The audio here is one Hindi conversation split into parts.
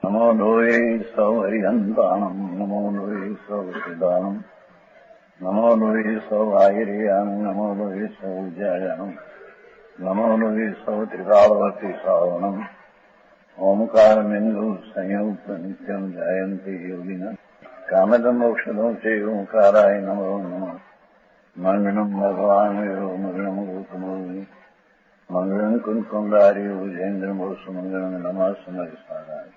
नमो लोये सौहरिहन्तानम् नमो लोये सौहृदानम् नमो लोये सौभागिर्यानम् नमो लोये सौज्यायानम् नमो लोये सौत्रिकालवती सावनम् ओंकारमिन्दु संयुक्त नित्यम् जयन्ति योगिनः कामदम् मोक्षदम् च ओंकाराय नमो नमः मङ्गलम् भगवान् यो मङ्गलम् गौतमोऽग्नि मङ्गलम् कुन्कुण्डार्यो जयेन्द्रमोसुमङ्गलम् नमः समरिसाराय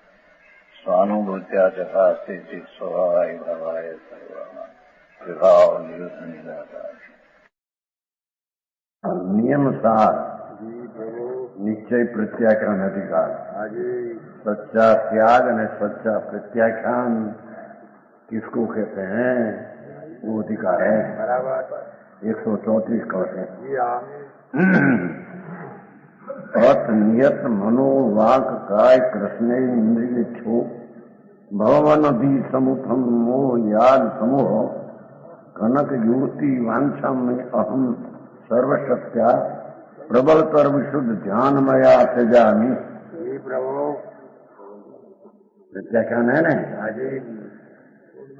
स्वानुभूत्या चकास्ते चित् स्वभावाय भवाय सर्वभाव नियमसार निश्चय प्रत्याख्यान अधिकार सच्चा त्याग ने सच्चा प्रत्याख्यान किसको कहते हैं? वो अधिकार है। बराबर 134 कौश है। अर्थ नियत मनोवाक काय कृष्ण इंद्रिय छो भवन भी समुखम मोह याद समूह कनक युवती वांछा में अहम सर्वशक्त्या प्रबल कर विशुद्ध ध्यानमया त्यजामी। प्रभु प्रत्याख्यान है ना आजी।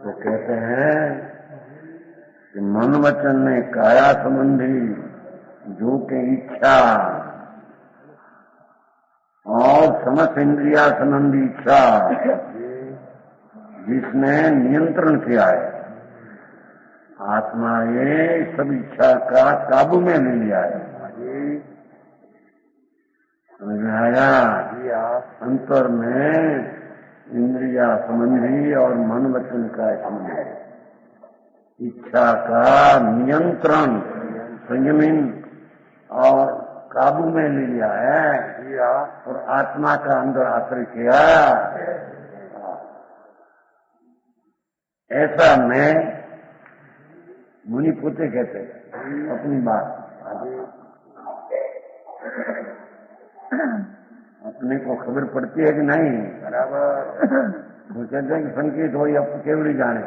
तो कहते हैं कि मन वचन में काया संबंधी जो के इच्छा और समस्त इंद्रिया संबंधी इच्छा जिसने नियंत्रण किया है, आत्मा ये सब इच्छा का काबू में ले लिया है। समझ में आया? अंतर में इंद्रिया संबंधी और मन वचन का संबंध, इच्छा का नियंत्रण संयमन और काबू में ले लिया है और आत्मा का अंदर आश्रय किया। ऐसा मैं मुनि पोते कहते अपनी बात। अपने को खबर पड़ती है कि नहीं? बराबर। वो कहते हैं कि संकेत हो या केवड़ी जाने।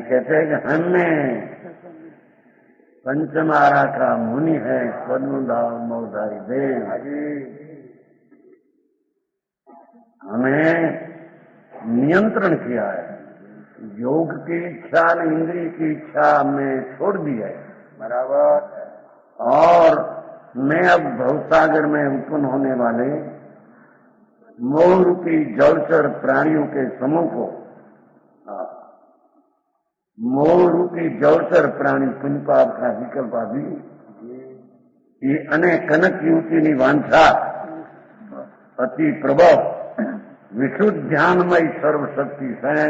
कहते हैं कि हमें पंचमारा का मुनि है पद्मधाम मौधारी देव। हमें नियंत्रण किया है, योग की इच्छा ने इंद्रिय की इच्छा में छोड़ दी है। बराबर। और मैं अब भवसागर में उत्पन्न होने वाले मोह रूपी जलचर प्राणियों के समूह को, मोह रूपी जलचर प्राणी पुण्यपाप का विकल्प आदि ये अनेक कनक युवती वांछा अति प्रबल विशुद्ध ध्यानमय सर्वशक्ति से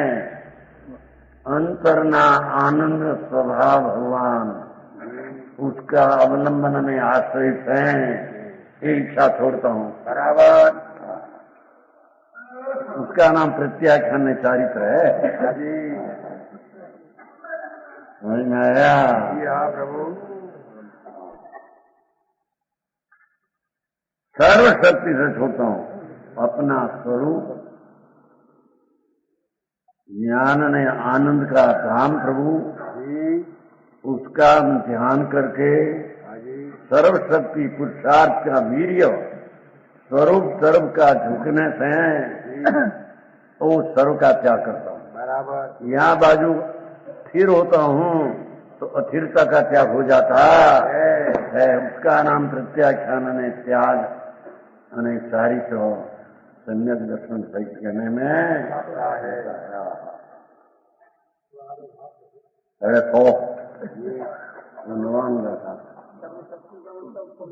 अंतरना आनंद स्वभाव भगवान उसका अवलंबन में आश्रित है। ये इच्छा छोड़ता हूँ। बराबर। उसका नाम प्रत्याख्यान चारित्र है। समझ में आया? प्रभु सर्वशक्ति से छोड़ता हूँ अपना स्वरूप ज्ञान ने आनंद का धाम प्रभु उसका ध्यान करके सर्वशक्ति पुरुषार्थ का वीर्य स्वरूप सर्व का झुकने से वो सर्व का त्याग करता हूँ। बराबर। यहाँ बाजू स्थिर होता हूँ तो अस्थिरता का त्याग हो जाता है। उसका नाम प्रत्याख्यान ने त्याग अनेक सारी तो सम्यक दर्शन सही कहने में अरे तो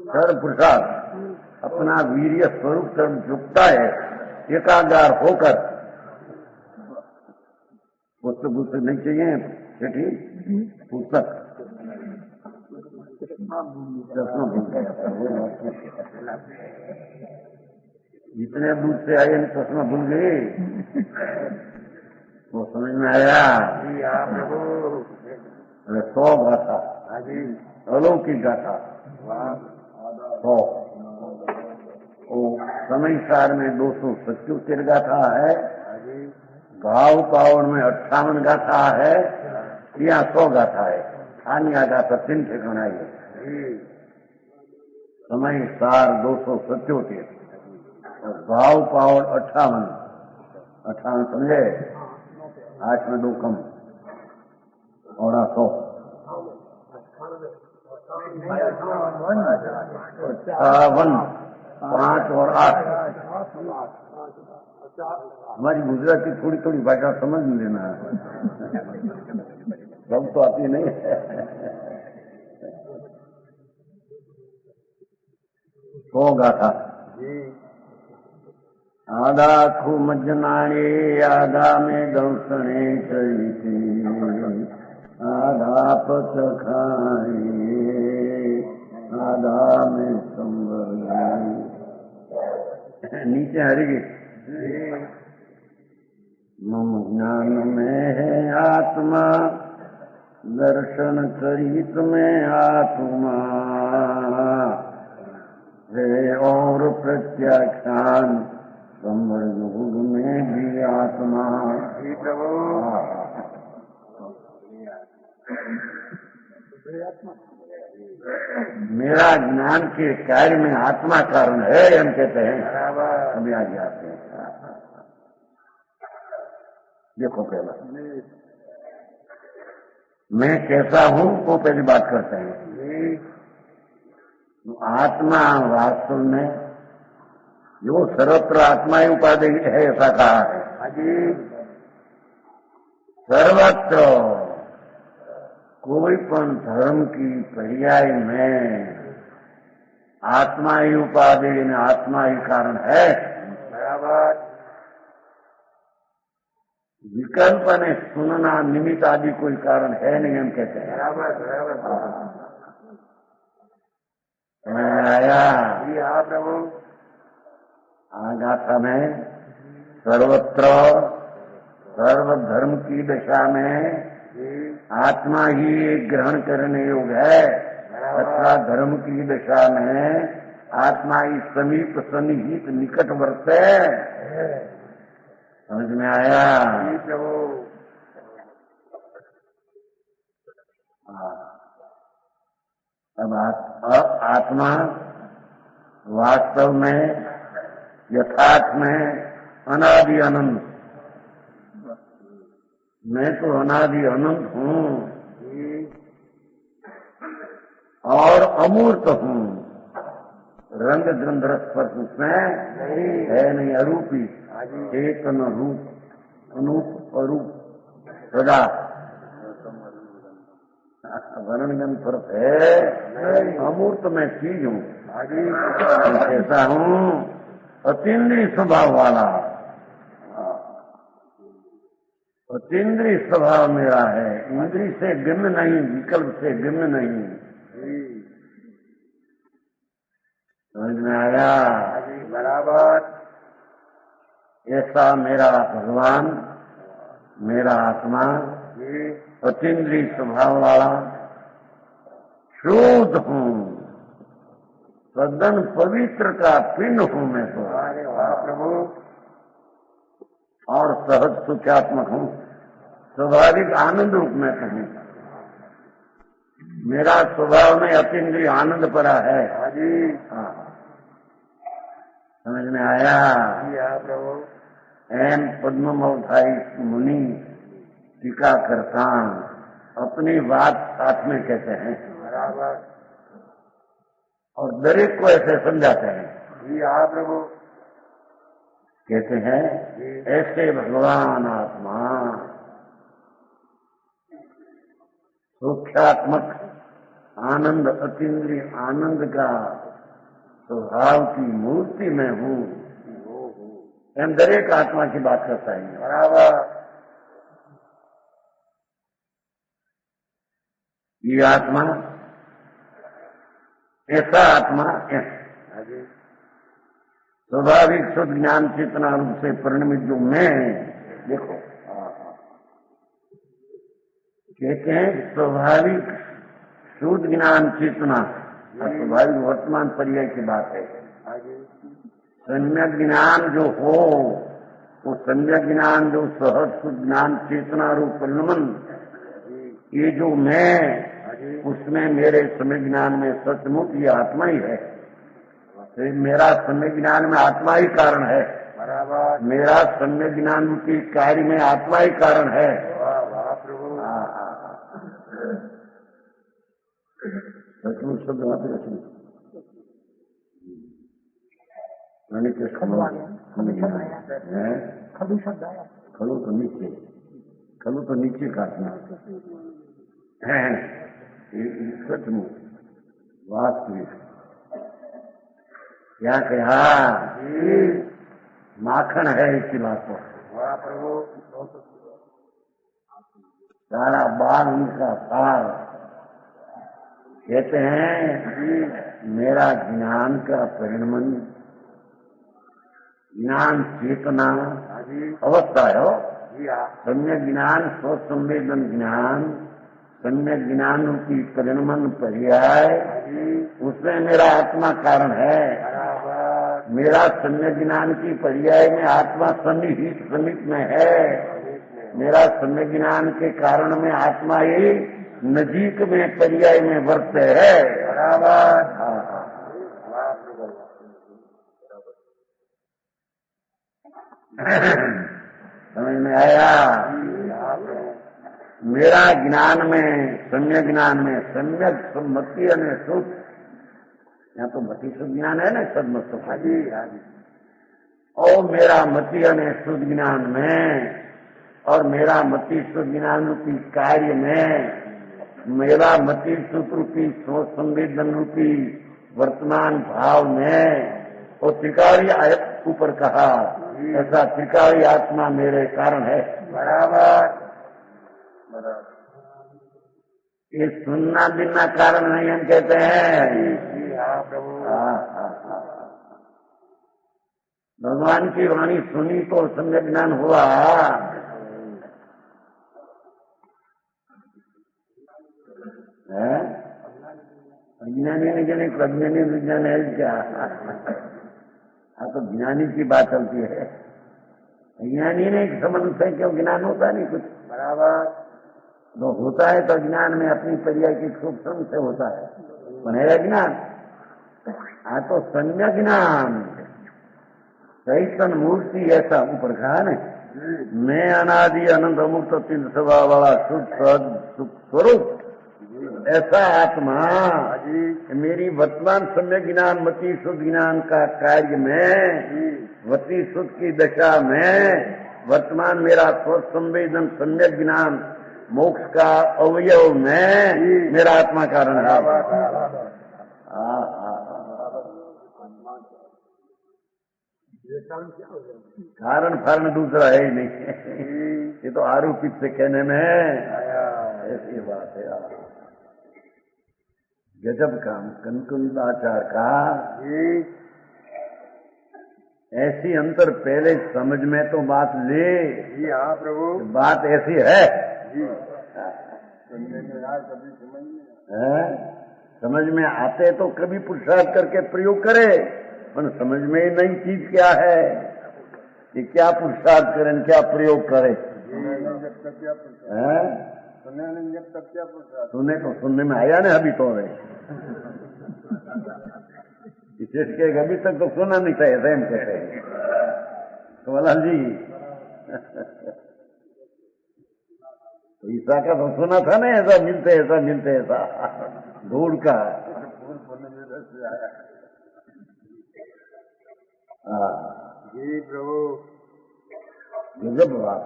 सर्व पुरुषार्थ अपना वीर्य स्वरूप सर्व झुकता है एकागार होकर। पुस्तक नहीं चाहिए बेटी? पुस्तक जितने दूर से आए चश्मा भूल गए। वो समझ में आया? अरे 100 गाथा अलौकिक गाथा 100। समय सार में 277 गाथा है। भाव पावन में 58 गाथा है। यहाँ 100 गाथा है। खानिया गाथा 3 ठिकाना है। समय सार 277। भाव पावर 58 समझे, 8 में 2 कम और 100 58 5 और 8। हमारी गुजराती थोड़ी थोड़ी भाषा समझ लेना है, सब तो आती नहीं है। हो गाथा आधा खुमजनाणे आधा में दौसणे चढ़ी आधा पच खाए आधा में संवर नीचे हरी मम ज्ञान में है आत्मा दर्शन करित में आत्मा है और प्रत्याख्यान संवर युग में भी आत्मा। मेरा ज्ञान के कार्य में आत्मा कारण है, हम कहते हैं अभी आगे आते हैं। देखो पहला मैं कैसा हूं वो पहली बात करते हैं। आत्मा वास्तव में जो सर्वत्र आत्मा ही उपाधि है ऐसा कहा है। सर्वत्र कोई पण धर्म की पर्याय में आत्मा ही उपाधि ने आत्मा ही कारण है। बराबर विकल्प ने सुनना निमित्त आदि कोई कारण है नहीं, हम कहते हैं। आया प्रभु आगाथा में सर्वत्र सर्वधर्म की दशा में आत्मा ही ग्रहण करने योग्य है तथा धर्म की दशा में आत्मा ही समीप सन्निहित निकट वर्ते। समझ में आया? अब आत्मा वास्तव में यथार्थ में अनादि अनंत, मैं तो अनादि अनंत हूँ और अमूर्त हूँ। रंग गंध रस स्पर्श उसमें है नहीं, अरूपी चेतन रूप अनूप अरूप सदा वर्णन फर्क है। अमूर्त में चीज हूँ, कैसा हूँ? अतीन्द्रिय स्वभाव वाला, अतीन्द्रिय स्वभाव मेरा है, इंद्रिय से भिन्न नहीं, विकल्प से भिन्न नहीं। समझ में आया? बराबर ऐसा मेरा भगवान, मेरा आत्मा अतीन्द्रिय स्वभाव वाला शुद्ध हूँ, सदन पवित्र का पिंड हूँ मैं तो। प्रभु और सहज सुखात्मक हूँ, स्वाभाविक आनंद रूप में कहीं मेरा स्वभाव में अतीन्द्रिय आनंद पड़ा है। हाँ, समझ में आया? प्रभु एन पद्मवधाई मुनि टीका करता अपनी बात साथ में कहते हैं और दरेक को ऐसे समझाते हैं। प्रभु कहते हैं ऐसे भगवान आत्मा सूक्ष्मात्मक आनंद अतीन्द्रिय आनंद का स्वभाव की मूर्ति में हूँ। हम दरेक आत्मा की बात करता है। बराबर ये आत्मा ऐसा आत्मा स्वाभाविक शुद्ध ज्ञान चेतना रूप से परिणमित जो मैं, देखो कहते हैं स्वाभाविक शुद्ध ज्ञान चेतना, स्वाभाविक वर्तमान पर्याय की बात है। सम्यक ज्ञान जो हो वो सम्यक ज्ञान जो सहज शुद्ध ज्ञान चेतना रूप परिणमन, ये जो मैं उसमें मेरे सम्यक ज्ञान में सचमुच ये आत्मा ही है। तो मेरा सम्यक ज्ञान में आत्मा ही कारण है। बराबर। मेरा सम्यक ज्ञान की कार्य में आत्मा ही कारण है। वाह वाह प्रभु। सचमुच शब्द वहां पे रचना खलू शब्द आया। खलू तो नीचे काटना है। सचमुच वास्तविक क्या कहा? माखन है इसकी बात पर। वाह प्रभु। सारा बाल उनका सार कहते हैं मेरा ज्ञान का परिणमन, ज्ञान चेतना अवस्था है। सम्यक ज्ञान स्व संवेदन ज्ञान, सम्यक ज्ञान की परिणमन पर्याय, उसमें मेरा आत्मा कारण है। मेरा सम्यक ज्ञान की पर्याय में आत्मा सन्निहित समीप में है। मेरा सम्यक ज्ञान के कारण में आत्मा ही नजीक में पर्याय में वर्ते है। बराबर। समझ में आया? मेरा ज्ञान में, सम्यक ज्ञान में, सम्यक मति और शुद्ध, यहाँ तो मति शुद्ध ज्ञान है ना, सदमत तो हाजी। और मेरा मति और शुद्ध ज्ञान में और मेरा मति शुद्ध ज्ञान की कार्य में, मेरा मति शुद्ध रूपी संवेदन रूपी वर्तमान भाव में, और त्रिकाली ऊपर कहा ऐसा त्रिकाली आत्मा मेरे कारण है। बराबर। ये सुनना बिना कारण नहीं हम कहते हैं। भगवान की वाणी सुनी तो सम्यक ज्ञान हुआ। अज्ञानी ने जने प्रज्ञानी विज्ञान है क्या? तो ज्ञानी की बात चलती है। ज्ञानी ने संबंध से क्यों ज्ञान होता नहीं कुछ। बराबर। तो होता है तो ज्ञान में अपनी पर्याय की खूब समझ से होता है, बनेगा ज्ञान। तो सम्यक ज्ञान चैतन्य मूर्ति ऐसा ऊपर कहा न, मैं अनादि अनंत मुक्त तीन स्वभाव वाला शुद्ध स्वरूप ऐसा आत्मा मेरी वर्तमान सम्यक ज्ञान मति शुद्ध ज्ञान का कार्य में, मति शुद्ध की दशा में वर्तमान मेरा संवेदन सम्यक ज्ञान मोक्ष का अवयव में मेरा आत्मा कारण है। कारण फारण दूसरा है ही नहीं। ये तो आरोपित से कहने में ऐसी बात है। गजब काम कनकुंदाचार का। ऐसी अंतर पहले समझ में तो बात ले। जी हाँ प्रभु। बात ऐसी है जी। सुनने में यार कभी समझ में है? समझ में आते तो कभी पुरुषार्थ करके प्रयोग करे, पर समझ में ही नई चीज क्या है कि क्या पुरुषार्थ करें, क्या प्रयोग करे। सुने तो सुनने में आया ना अभी तो इसके अभी तक तो सुना नहीं था। ऐसे हम कहते हैं कमलाल जी। ईसा का तो सुना था ना, ऐसा मिलते ऐसा धूल का। जी प्रभु। गजब बात,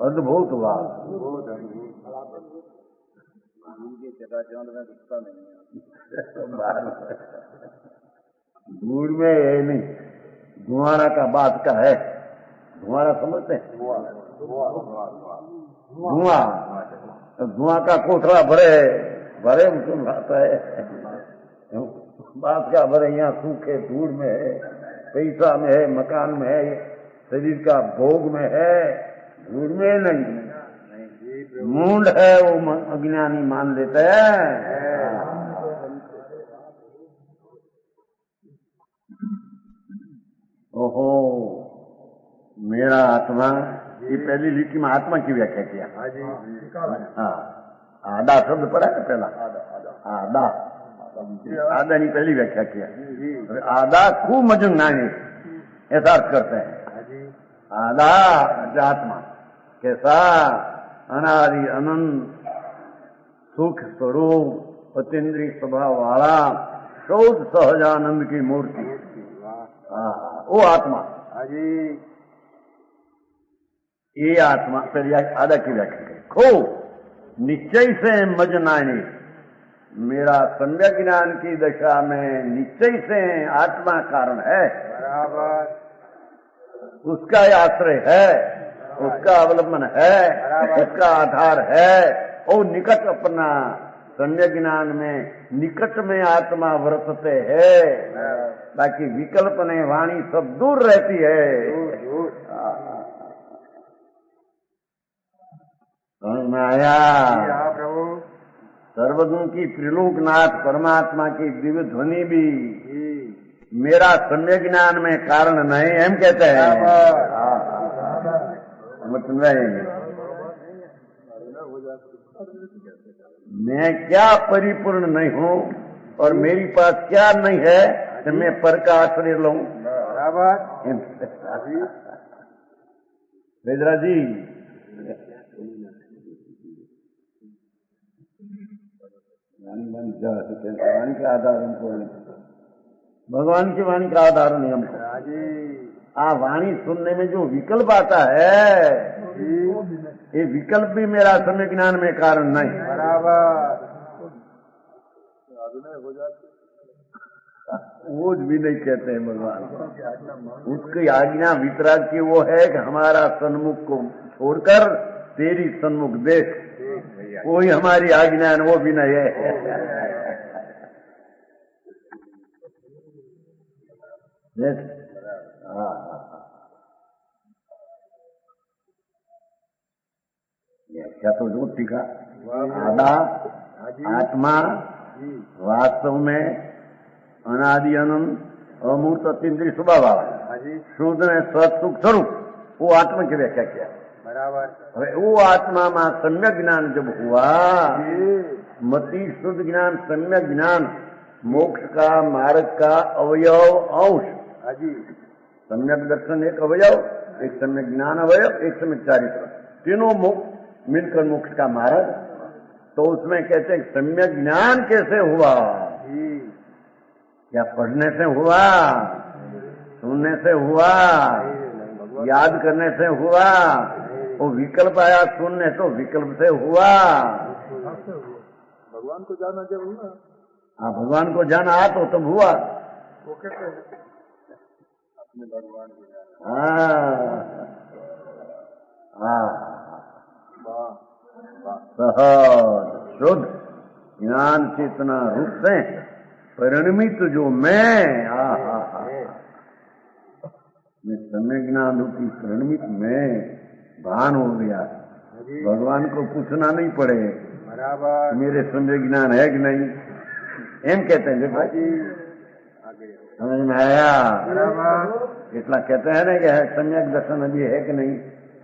अद्भुत बात। धूल में है नहीं, धुआरा का बात का है। धुआरा समझते हैं? धुआं का कोठरा भरे उसको आता है। बात का भरे यहाँ सूखे धूल में है, पैसा में है, मकान में है, शरीर का भोग में है, धूल में नहीं। मूंड है वो अज्ञानी मान लेते हैं। ओहो मेरा आत्मा, ये पहली लिखी में आत्मा की व्याख्या किया। हाँ आधा शब्द पड़ा है पहला, आधा आधा नहीं पहली व्याख्या किया। आधा खूब मजन नाने ऐसा अर्थ करते हैं। आधा आत्मा कैसा अनादि अनंत सुख स्वरूप अतीन्द्रिय स्वभाव वाला शुद्ध सहजानंद की मूर्ति, वो आत्मा। ये आत्मा पहले आधा की व्याख्या करें। खूब निश्चय से मजनाने, मेरा सम्यक ज्ञान की दशा में निश्चय से आत्मा कारण है, बराबर उसका आश्रय है, उसका अवलंबन है, उसका आधार है। और निकट अपना सम्यक ज्ञान में निकट में आत्मा वर्तते है, बाकी विकल्प ने वाणी सब दूर रहती है। समझ में आया? प्रभु सर्वगुण की त्रिलोकनाथ परमात्मा की दिव्य ध्वनि भी मेरा सम्यक ज्ञान में कारण नहीं, हम कहते हैं। मैं क्या परिपूर्ण नहीं हूँ और मेरी पास क्या नहीं है तो मैं पर का आश्रय लूं। वेदरा जी वाणी का आधार हमको, भगवान की वाणी का आधार नहीं हमको। वाणी सुनने में जो विकल्प आता है, ये विकल्प भी मेरा सम्यक ज्ञान में कारण नहीं। बराबर वो भी नहीं कहते हैं भगवान। उसकी आज्ञा वितराग की वो है कि हमारा सन्मुख को छोड़कर तेरी सन्मुख देख, वही हमारी आज्ञा है, वो भी नहीं है। क्या तो जो टीका आधा आत्मा वास्तव में अनादि अनंत अमूर्त अतीन्द्रिय स्वभाव शुद्ध ने सत्सुख स्वरूप, वो आत्मा की व्याख्या किया। बराबर वो आत्मा में सम्यक ज्ञान जब हुआ, मति शुद्ध ज्ञान सम्यक ज्ञान मोक्ष का मार्ग का अवयव अंश। सम्यक दर्शन एक अवयव, एक सम्यक ज्ञान अवयव, एक सम्यक चारित्र, तीनों मिलकर मोक्ष का मार्ग। तो उसमें कहते हैं सम्यक ज्ञान कैसे हुआ? क्या पढ़ने से हुआ, सुनने से हुआ, याद करने से हुआ? वो विकल्प आया सुनने, तो विकल्प से हुआ। भगवान को जाना जब हुआ, हाँ भगवान को जाना तो तब हुआ। वो कहते हैं अपने भगवान को जाना। सहज शुद्ध ज्ञान चेतना रूप से परिणमित जो मैं सम्यक ज्ञान रूपी परिणमित मैं भान हो गया। भगवान को पूछना नहीं पड़े बराबर मेरे सम्यक ज्ञान है कि नहीं, एम कहते हैं। देखो समझ में आया? इतना कहते हैं ना कि सम्यक दर्शन अभी है कि नहीं,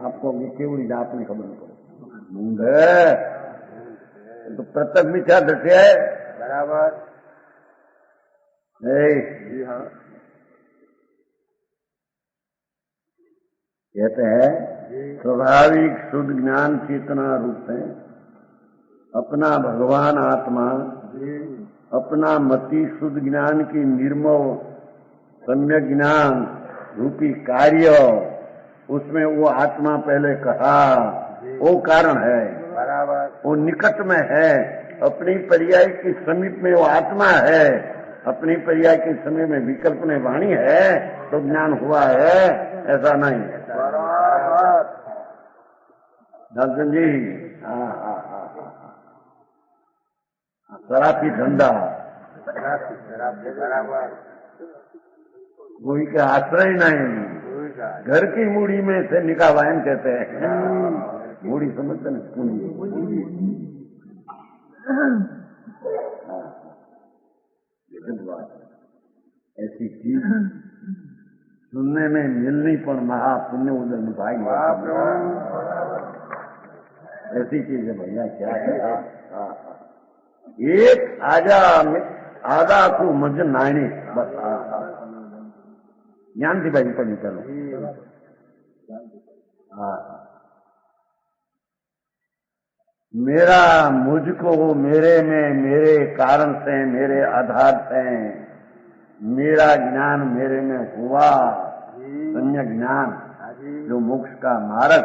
आपको केवल आपने खबर नहीं पड़े। तो प्रत्यक्ष मिथ्या दृष्टि है। बराबर जी हाँ, कहते हैं स्वाभाविक शुद्ध ज्ञान चेतना रूप है अपना भगवान आत्मा, अपना मति शुद्ध ज्ञान की निर्मल सम्यक ज्ञान रूपी कार्य, उसमें वो आत्मा पहले कहा, वो कारण है। बराबर वो निकट में है, अपनी पर्याय के समीप में वो आत्मा है, अपनी पर्याय के समय में विकल्प में वाणी है, तो ज्ञान हुआ है, ऐसा नहीं है। दर्शन जी शराबी धंधा कोई का आश्रय नहीं, घर की मूड़ी में से निकाह वायन कहते हैं। मूड़ी समझते ना, पूंजी। ऐसी चीज सुनने में मिलनी पर महापुण्य उधर निभाएंगे। ऐसी चीज है भैया, क्या है। एक आजा आधा को मुझे नायने बस ज्ञान थी भाई पढ़ी चलो। हाँ, मेरा मुझको मेरे में मेरे कारण से मेरे आधार से मेरा ज्ञान मेरे में हुआ, सम्यक ज्ञान जो मोक्ष का मार्ग,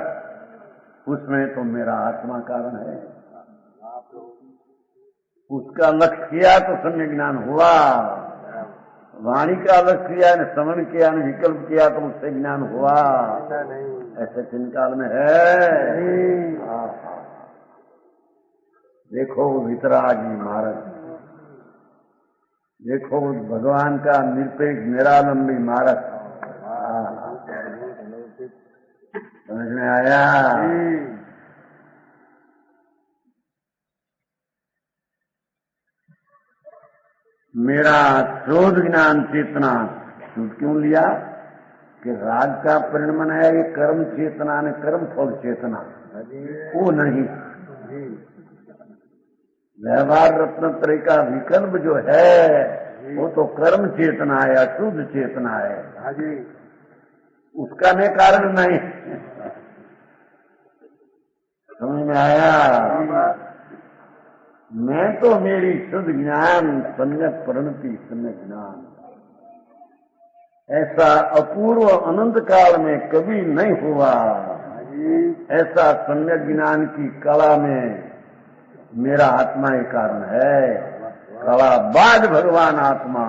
उसमें तो मेरा आत्मा कारण है। उसका लक्ष्य किया तो सम्यक ज्ञान हुआ, वाणी का लक्ष्य किया ने श्रवण किया ने विकल्प किया तो उससे ज्ञान हुआ। ऐसे तीन काल में है। देखो वितरागी मार्ग, देखो भगवान का निरपेक्ष निरालंबी मार्ग। समझ में आया? मेरा शोध ज्ञान चेतना शुद्ध क्यों लिया कि राग का परिणमन है ये कर्म चेतना ने कर्म फल चेतना, वो नहीं। व्यवहार रत्नत्रय का विकल्प जो है वो तो कर्म चेतना है, अशुद्ध चेतना है, उसका ने कारण नहीं। समझ में आया? मैं तो मेरी शुद्ध ज्ञान सम्यक परिणति सम्यक ज्ञान ऐसा अपूर्व अनंत काल में कभी नहीं हुआ। ऐसा सम्यक ज्ञान की कला में मेरा आत्मा ही कारण है। कला बाद भगवान आत्मा।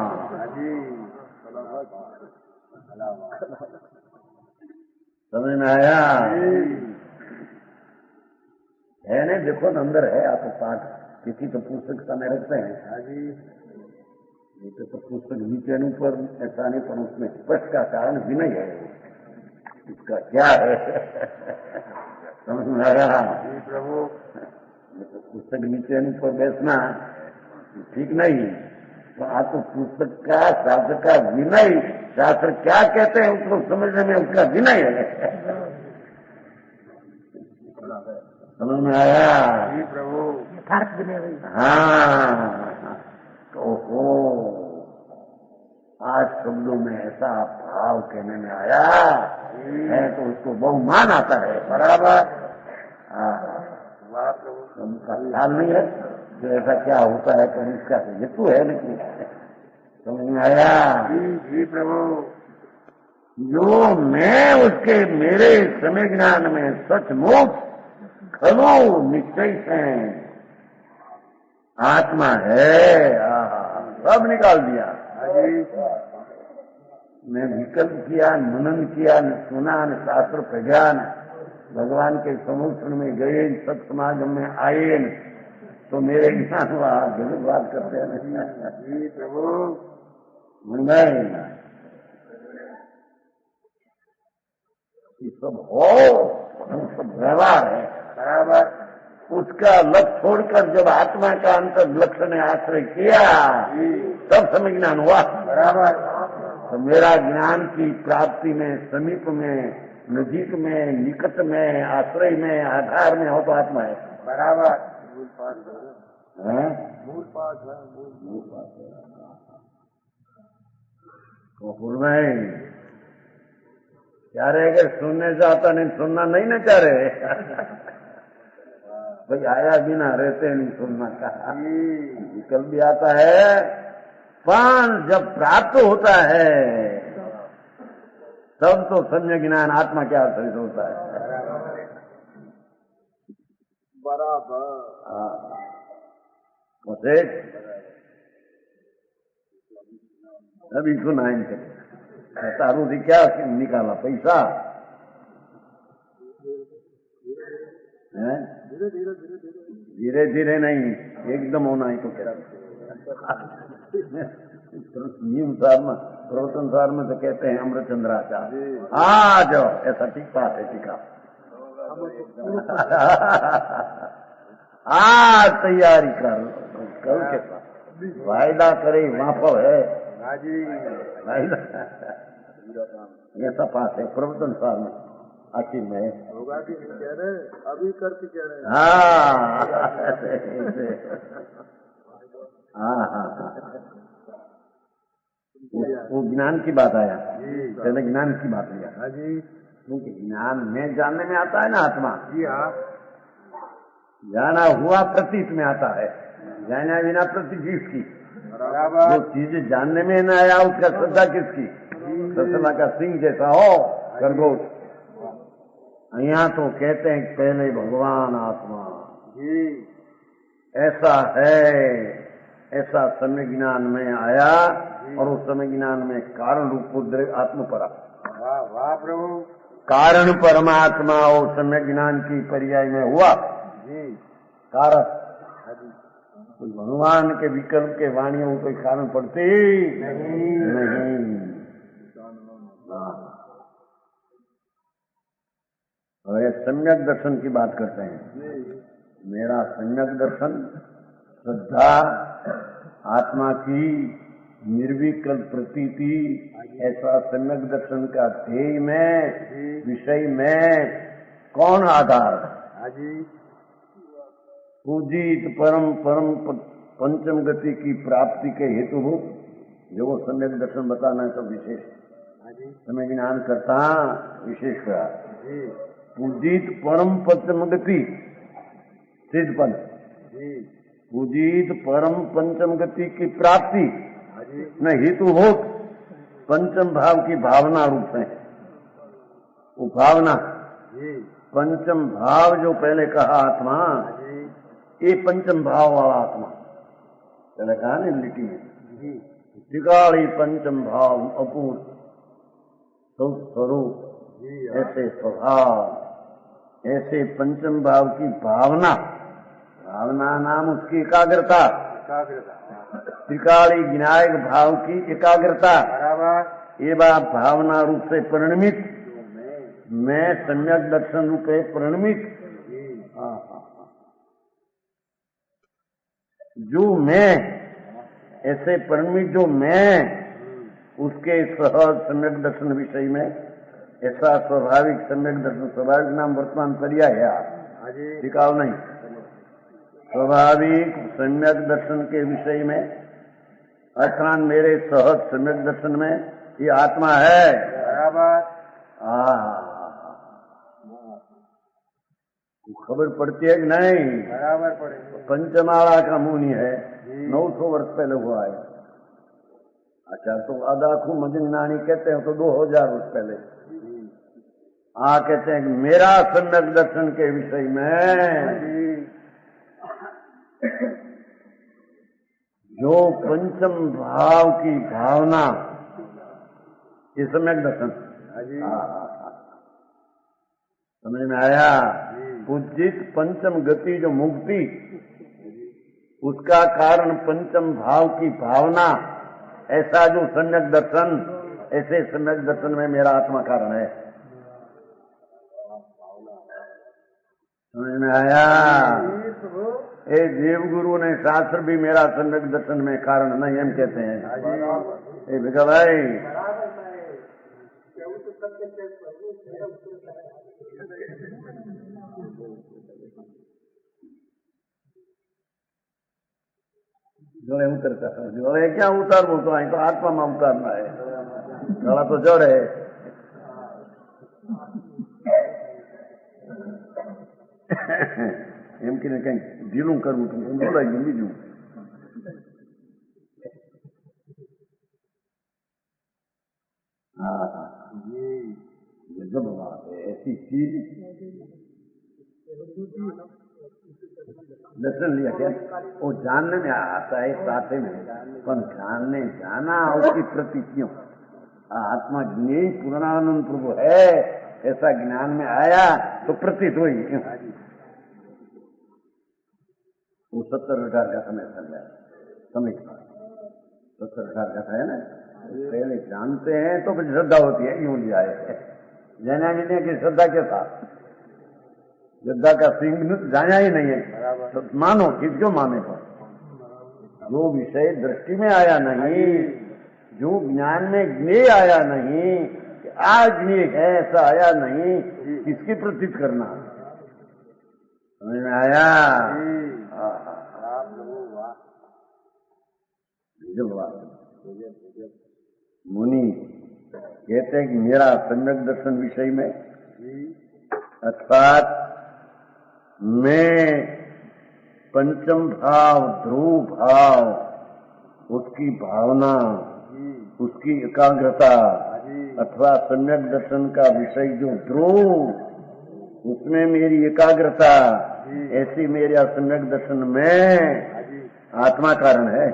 समझ में आया? है नहीं? देखो न अंदर है। आप पाठ किसी तो पुस्तक समय रखते हैं, तो पुस्तक नीचे ऊपर ऐसा नहीं, पर उसमें स्पष्ट का कारण भी नहीं है। इसका क्या है? समझ में आया? प्रभु तो पुस्तक नीचे ऊपर बैठना ठीक नहीं। तो आप तो पुस्तक का शास्त्र का विनय, शास्त्र क्या कहते हैं उसको समझने में उसका विनय है। समझ में आया? प्रभु हाँ। तो आज शब्दों में ऐसा भाव कहने में आया है तो उसको बहुमान आता है। बराबर उनका ख्याल नहीं है कि ऐसा क्या होता है, तो इसका हेतु है लेकिन। समझ में आया? जी प्रभु। जो मैं उसके मेरे समय ज्ञान में सचमुच खलो निश्चय से आत्मा है, सब निकाल दिया। मैं विकल्प किया, मनन किया, न सुना, न शास्त्र प्रज्ञान, भगवान के समुद्र में गए, सत समागम में आए तो मेरे ज्ञान हुआ। गलत बात करते हैं प्रभु। ये सब हो, सब व्यवहार है। बराबर उसका लक्ष्य छोड़कर जब आत्मा का अंतर लक्ष्य ने आश्रय किया तब समय ज्ञान हुआ। बराबर तो मेरा ज्ञान की प्राप्ति में, समीप में, नजीक में, निकट में, आश्रय में, आधार में हो तो आत्मा है। बराबर मूल पाठ है। मूल पाठ है। मूल पाठ है। में क्या रहेगा? सुनने जाता नहीं, सुनना नहीं ना चाह रहे। भाई आया बिना रहते नहीं सुनना का विकल्प भी आता है। पान जब प्राप्त होता है तब तो सम्यक ज्ञान आत्मा क्या अर्थ होता है। बराबर उसे अभी सुना इनसे तारू थी क्या निकाला पैसा है? धीरे धीरे नहीं, एकदम होना ही तो कह सार में, प्रवचन सार में तो कहते हैं अमृतचंद्राचार्य आ जाओ, ऐसा ठीक बात है। टीका तैयारी कर कल के साथ वायदा करे वहां है वायदा। ऐसा बात है प्रवचन सार में आखिर में होगा कि नहीं कह रहे, अभी करके कह रहे। हाँ हाँ हाँ हाँ, वो ज्ञान की बात आया, पहले ज्ञान की बात लिया। हाँ जी, क्योंकि ज्ञान में जानने में आता है ना आत्मा, जी हाँ, जाना हुआ प्रतीत में आता है, जाना बिना प्रतीत किसकी? बराबर, जो चीज जानने में न आया उसका श्रद्धा किसकी? ससला का सिंह जैसा हो खरगोश। यहाँ तो कहते हैं कि पहले भगवान आत्मा जी, ऐसा है, ऐसा समय ज्ञान में आया और उस समय ज्ञान में कारण रूप उद्रेक आत्मपरा, वाह वाह प्रभु, कारण परमात्मा और समय ज्ञान की पर्याय में हुआ जी, कारण। हाँ जी, तो भगवान के विकल्प के वाणियों में कोई कारण पड़ती नहीं। हाँ। और ये सम्यक दर्शन की बात करते हैं। मेरा सम्यक दर्शन श्रद्धा, आत्मा की निर्विकल्प प्रतीति, ऐसा सम्यक दर्शन का ध्येय में, विषय में कौन आधार? हाँ जी, पूजित परम परम पंचम गति की प्राप्ति के हेतु हो, जो वो सम्यक दर्शन बताना है तो विशेष, हाँ जी, समय ज्ञान करता विशेष करा। जी, पूजित परम पंचम गति सिद्ध पंच, जी, पूजित परम पंचम गति की प्राप्ति हाँ जी, न हेतु हो पंचम भाव की भावना रूप है। वो भावना जी, पंचम भाव जो पहले कहा आत्मा, हाँ जी, ये पंचम भाव वाला आत्मा पहले कहा ना लिटी में, जी, त्रिकाली पंचम भाव अपूर्व स्वरूप, जी हाँ, ऐसे स्वभाव, ऐसे पंचम भाव की भावना, भावना नाम उसकी एकाग्रता, एकाग्रता, त्रिकाली विनायक भाव की एकाग्रता, बराबर, ये बात भावना रूप से परिणमित, जो मैं सम्यक दर्शन रूपे परिणमित, जी, जो मैं ऐसे परिणमित जो मैं, उसके सहज सम्यक दर्शन विषय में ऐसा स्वाभाविक सम्यक दर्शन, स्वाभाविक नाम वर्तमान पर्याय है, हाँ जी, टिकाव नहीं, स्वाभाविक सम्यक दर्शन के विषय में अर्थात मेरे सहज सम्यक दर्शन में ये आत्मा है। बराबर, खबर पड़ती है कि नहीं? बराबर पड़ेगा, पंचमाला का मुनि है, 900 वर्ष पहले हुआ है। अच्छा, तो अदाखू मजंगनानी कहते हैं तो 2000 वर्ष पहले। कहते हैं कि मेरा सम्यक दर्शन के विषय में जो पंचम भाव की भावना, ये सम्यक दर्शन समझ में आया? पूजित पंचम गति जो मुक्ति, उसका कारण पंचम भाव की भावना, ऐसा जो सम्यक दर्शन, ऐसे सम्यक दर्शन में मेरा आत्मा कारण है। समझ में आया? ए देवगुरु ने शास्त्र भी मेरा सम्यक दर्शन में कारण नहीं हम कहते हैं। ए भिका भाई, जोड़े उतरता है, जोड़े क्या उतार बोलता है, तो आत्मा में उतारना है, जोड़ा तो जोड़े એમ કે કઈ ઢીલું કરવું તો બોલાઈ ગયું બીજું। हाँ, गजब बात है, ऐसी चीज दर्शन लिया क्या वो जानने में आता है साथे में, पर जानने जाना उसकी प्रतीतियों, आत्मा ज्ञेय पूर्णानंद प्रभु है, ऐसा ज्ञान में आया तो प्रतीत हुई। वो 70,000 का समय चल गया, समझ 70,000 का है ना, पहले जानते हैं तो फिर श्रद्धा होती है, यूं लिया है जाना मिलने की श्रद्धा के साथ, श्रद्धा का सिंह जाना ही नहीं है तो मानो, किसको माने पर जो विषय दृष्टि में आया नहीं, जो ज्ञान में ज्ञेय आया नहीं, आज ज्ञेय है ऐसा आया नहीं, किसकी प्रतीत करना, समझ में आया? जब मुनि कहते हैं कि मेरा सम्यक दर्शन विषय में अर्थात मैं पंचम भाव ध्रुव भाव उसकी भावना उसकी एकाग्रता अथवा सम्यक दर्शन का विषय जो ध्रुव उसमें मेरी एकाग्रता ऐसी मेरा सम्यक दर्शन में आत्मा कारण है।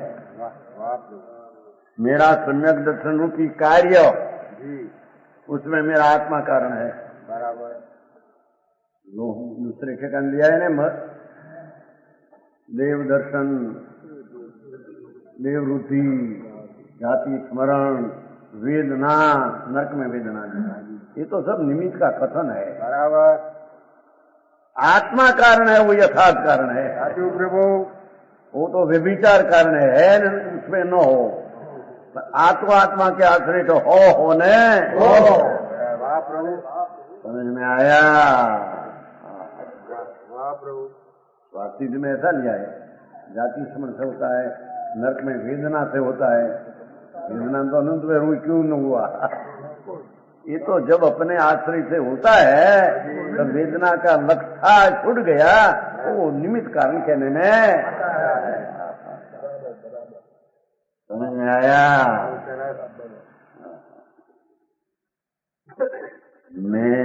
मेरा सम्यक दर्शन रूपी कार्य उसमें मेरा आत्मा कारण है। बराबर दूसरे ठिकान लिया है ना मत देव दर्शन देवरूपी जाति स्मरण वेदना नरक में वेदना ये तो सब निमित्त का कथन है। बराबर आत्मा कारण है वो यथार्थ कारण है। साधु प्रभु वो तो व्यभिचार कारण है उसमें न हो आत्मा के आश्रय तो हो ने वाह प्रभु समझ में आया। वाह प्रभु स्वास्थ्य में ऐसा लिया है जाति स्मरण से होता है नरक में वेदना से होता है। वेदना तो अनंत में रू क्यों न हुआ ये तो जब अपने आश्रय से होता है तो वेदना का लक्ष्य छूट गया वो निमित्त कारण कहने में समझ में आया। मैं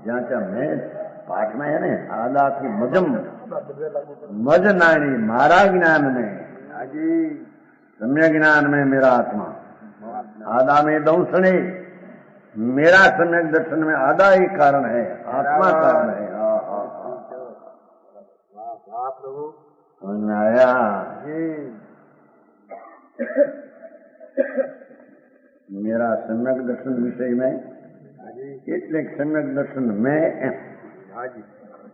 ज्याचा मैं पाठ में है ने आदा की मजम मज नानी मारा ज्ञान में सम्य ज्ञान में मेरा आत्मा आदा में दंसने मेरा सम्यक दर्शन में आधा ही कारण है आत्मा कारण है। प्रभु समझ में आया। मेरा सम्यक दर्शन विषय में એટલે सम्यक दर्शन में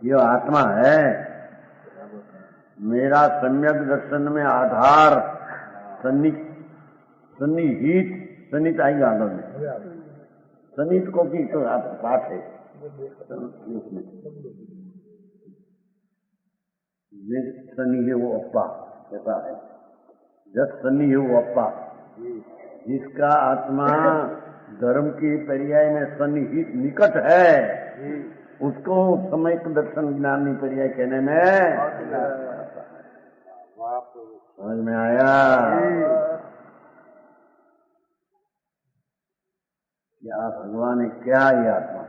यह आत्मा है। मेरा सम्यक दर्शन में आधार सन्निहित सन्निहित आएगा आगे में सन्निहित को की तो आप पाठ है सन्नी है वो अप्पा ऐसा है जब सन्नी है वो अप्पा जिसका आत्मा धर्म की पर्याय में सन्निहित निकट है उसको समय दर्शन ज्ञानी पर्याय कहने में समझ में आया। क्या भगवान है क्या ये आत्मा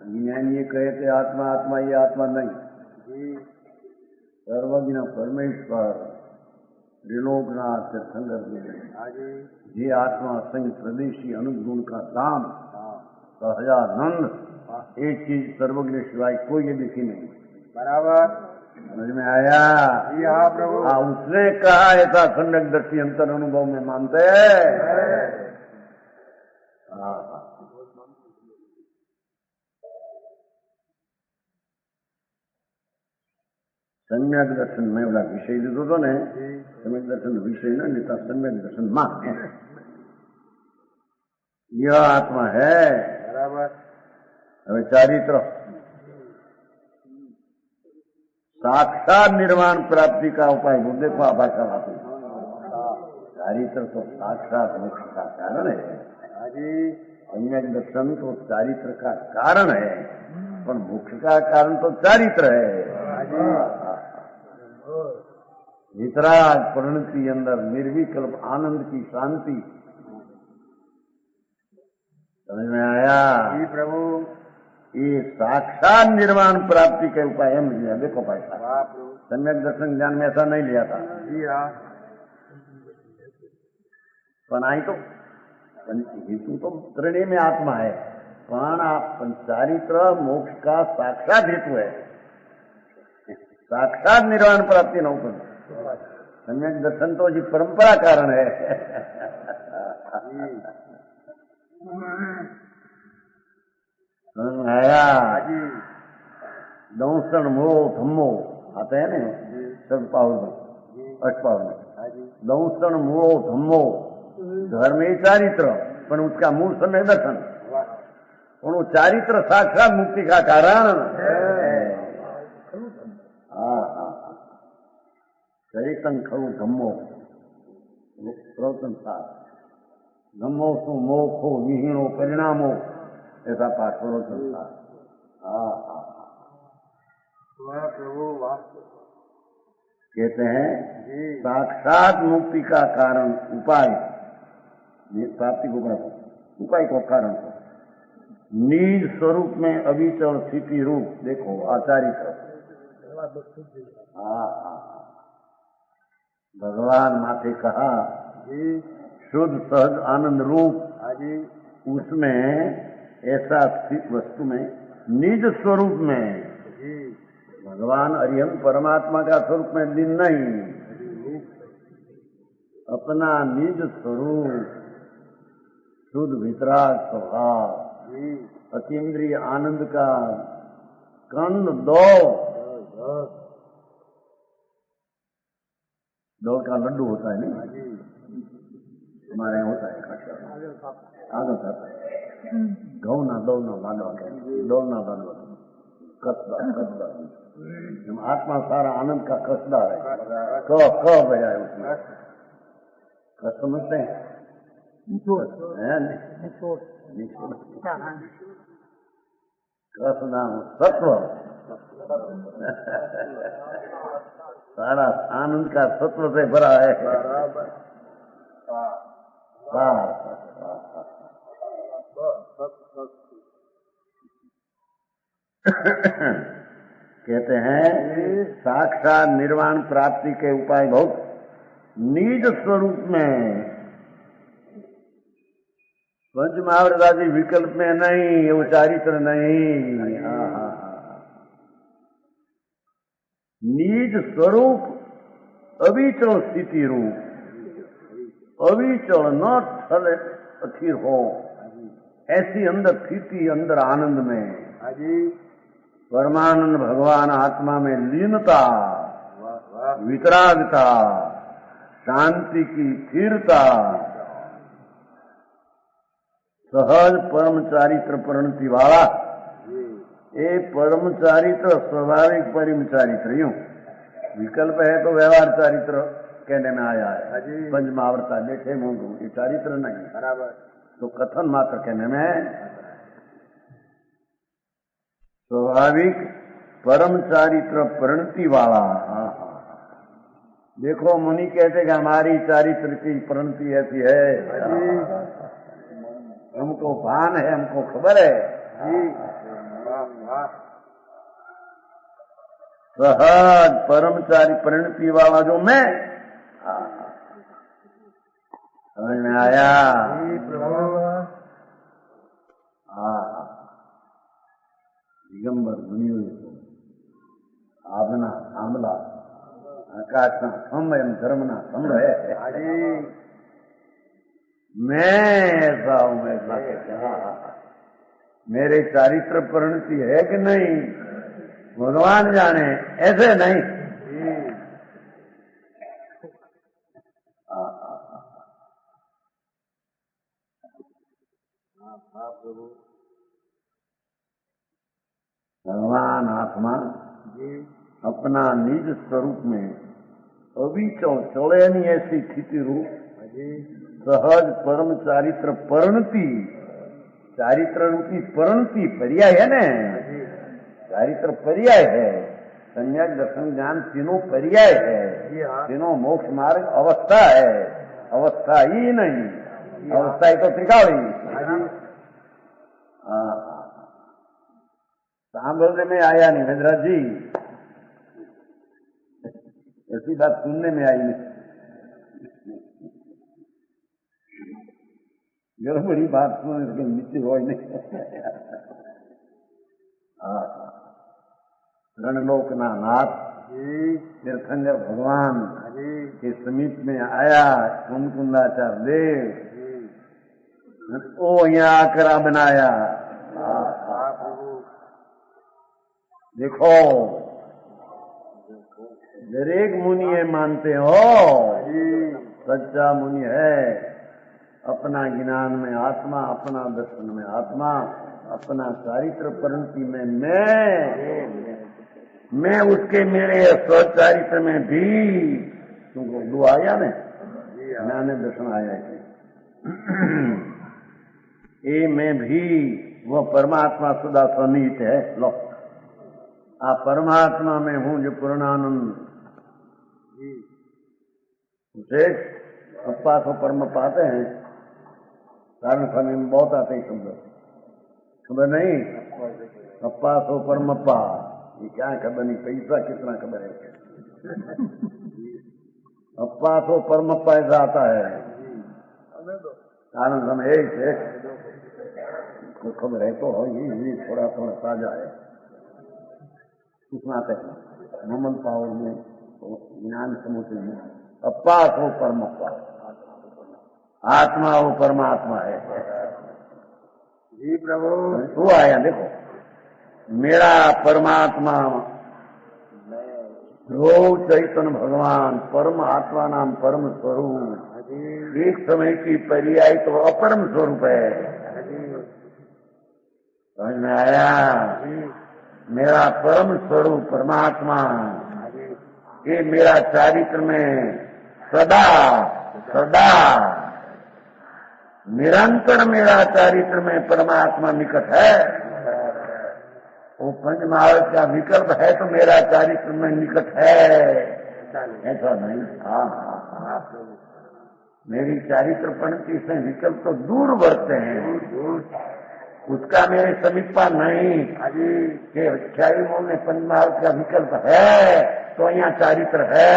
ज्ञानी ये कहे थे आत्मा आत्मा ये आत्मा नहीं सर्वज्ञ परमेश्वर त्रिलोकनाथ तीर्थंकर ये आत्मा संग प्रदेशी अनुगुण का धाम सहजानंद एक चीज सर्वज्ञ सिवाय कोई ये दिखी नहीं। बराबर समझ में आया। प्रभु उसने कहा ऐसा सम्यक दर्शी अंतर अनुभव में मानते हैं। सम्यक दर्शन में बोला विषय दीधो तो ने सम्यक दर्शन विषय न लेता सम्यक दर्शन मां यह आत्मा है। बराबर હવે ચારિત્ર साक्षात निर्वाण प्राप्ति का उपाय वो देखो भाषा वापी चारित्र तो साक्षात मोक्ष का कारण है। सम्यक दर्शन तो चारित्र का कारण है पर मोक्ष का कारण तो चारित्र है। वितराग परिणति अंदर निर्विकल्प आनंद की शांति समझ में आया। प्रभु ये साक्षात निर्वाण प्राप्ति के उपाय हम लिया देखो पैसा सम्यक दर्शन ज्ञान में ऐसा नहीं लिया था। बनाई तो हेतु तो त्रिणी में आत्मा है पण आप चारित्र मोक्ष का साक्षात हेतु है साक्षात निर्वाण प्राप्ति न हो सम्यक दर्शन तो जी परंपरा कारण है। आया दंसन मोह धम्मो आते हैं ना सब पावर में अष्ट पावर में दंसन मोह धम्मो धर्म ही चारित्र पर उसका मूल समय दर्शन और वो चारित्र साक्षात मुक्ति का कारण चरितम खरु धम्मो संसार नमो सु मोखो विहीणो परिणामो, ऐसा पाठ करो संसार। हाँ हाँ, वाह प्रभु वाह। कहते हैं साक्षात मुक्ति का कारण उपाय, प्राप्ति को उपाय को कारण को निज स्वरूप में अविचल स्थिति रूप, देखो आचार्य का। हाँ हाँ, भगवान माथे कहा शुद्ध सहज आनंद रूप, उसमें ऐसा स्थित वस्तु में निज स्वरूप में भगवान अरिहंत परमात्मा का स्वरूप में लीन नहीं, अपना निज स्वरूप शुद्ध वितराग स्वभाव अतीन्द्रिय आनंद का कंद दौड़ का लड्डू होता है नहीं, हमारे यहाँ होता है आगे था घऊना दौड़ना दौड़ना कसदा कसदा, आत्मा सारा आनंद का कसदा है, क बजाय उसमें कस समझते हैं, कसदा सत्व, सारा आनंद का सत्व से भरा है। कहते हैं साक्षात निर्वाण प्राप्ति के उपाय बहुत निज स्वरूप में, पंच महावृदादि विकल्प में नहीं, वो चारित्र नहीं। निज स्वरूप अविचल स्थिति रूप, अविचल न ठल अस्थिर हो, ऐसी अंदर स्थिति, अंदर आनंद में परमानंद भगवान आत्मा में लीनता, वितरागता, शांति की स्थिरता, सहज परम चारित्र परिणति वाला, ये परम चारित्र स्वाभाविक परम चारित्र, यूं विकल्प है तो व्यवहार चारित्र कहने में आया है, पंच महावृता देखे मुंह, ये चारित्र नहीं बराबर, तो कथन मात्र कहने में स्वाभाविक परम चारित्र परिणति वाला। देखो मुनि कहते कि हमारी चारित्र की परिणति ऐसी है, हमको भान है, हमको खबर है, सहज परमचारी परिणति वाला जो मैं, समझ में आया? दिगंबर मुनि आभना आमला आकाशना खम्भ एम धर्मना खम्भ है, मैं ऐसा हूं, ऐसा कहते मेरे चारित्र परिणति है कि नहीं भगवान जाने, ऐसे नहीं। भगवान आत्मा अपना निज स्वरूप में अविचल चले नहीं, ऐसी स्थिति रूप सहज परम चारित्र परिणति, चारित्र रूपी परिणति पर्याय है ना, चारित्र पर्याय है, सम्यक दर्शन ज्ञान तीनों पर्याय है, तीनों मोक्ष मार्ग अवस्था है, अवस्था ही नहीं, अवस्था ही तो त्रिकाली। सांभलने में आया नहीं महेंद्र जी, ऐसी बात सुनने में आई नहीं, बड़ी बात सुन के नीचे हो नहीं। रणलोकना नाथ तीर्थंकर भगवान के समीप में आया कुंकुंदाचार देव, ओ यहाँ आकर बनाया। देखो दरेक मुनि ये मानते हो सच्चा मुनि है, अपना ज्ञान में आत्मा, अपना दर्शन में आत्मा, अपना चारित्र परिणति में मैं उसके मेरे स्वचारित्र में भी, तुमको दो आया ने, ज्ञान दर्शन आया है ये में भी वो परमात्मा सदा सन्निहित है। लो आप परमात्मा में हूं जो पूर्णानंद उसे अपा को परम पाते हैं। कारण समय में बहुत आते हैं शब्द, खबर नहीं अपा सो परमप्पा, ये क्या खबर नहीं, पैसा कितना खबर है। अपा सो परमप्पा ऐसा आता है। कारण समय से तो खबर है तो ये थोड़ा थोड़ा ताजा है। सुनाते हैं मोमन पावर में ज्ञान समुद्र में अपा सो परमप्पा, आत्मा वो परमात्मा है। जी प्रभु। वो आया देखो, मेरा परमात्मा रो चैतन्य भगवान परम आत्मा नाम परम स्वरूप, एक समय की पर्याय तो अपरम स्वरूप है। समझ में आया? मेरा परम स्वरूप परमात्मा ये मेरा चारित्र में सदा सदा निरंतर मेरा चारित्र में परमात्मा निकट है। वो पंचमहाभूत का विकल्प है तो मेरा चारित्र में निकट है, ऐसा नहीं। हाँ हाँ हाँ, मेरी चारित्र पंक्ति से विकल्प तो दूर बढ़ते हैं, उसका मेरे समीपा नहीं। कि क्षायु में पंचमहाभूत का विकल्प है तो यहाँ चारित्र है,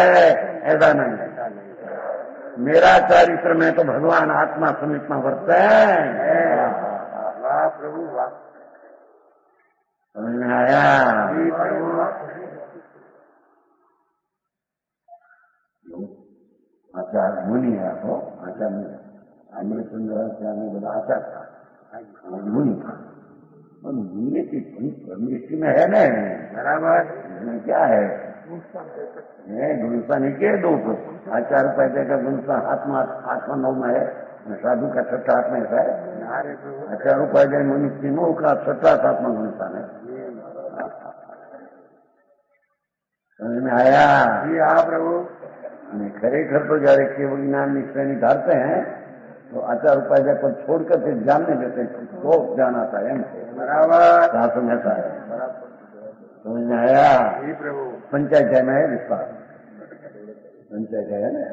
ऐसा नहीं। मेरा चारित्र में तो भगवान आत्मा समीप में वर्तते हैं। वाह प्रभु वाह। समझ में आया? आचार्य मुनि है तो आचार्य अमृत सुंदर बड़ा आचार्य था, मुनि था। और मुनि की दृष्टि में है न बराबर, क्या है गुणसा नहीं के दो को आचार्य पैदे का गुणसा आत्मा नौ में है, साधु का छठा आत्मा ऐसा है। आचार्य पैदे मुनि तीनों का छठा आत्मा गुणसा है। समझ में आया? जी हाँ प्रभु। खरेखर तो जયારે केवल ज्ञान निश्चय निधारते हैं तो आचार उपाध्याय पर छोड़कर फिर जानने देते हैं तो ज्ञान आता है। बराबर शासन ऐसा है। समझ में आया? जी प्रभु। पंचायत में है विस्तार, पंचायत है ना,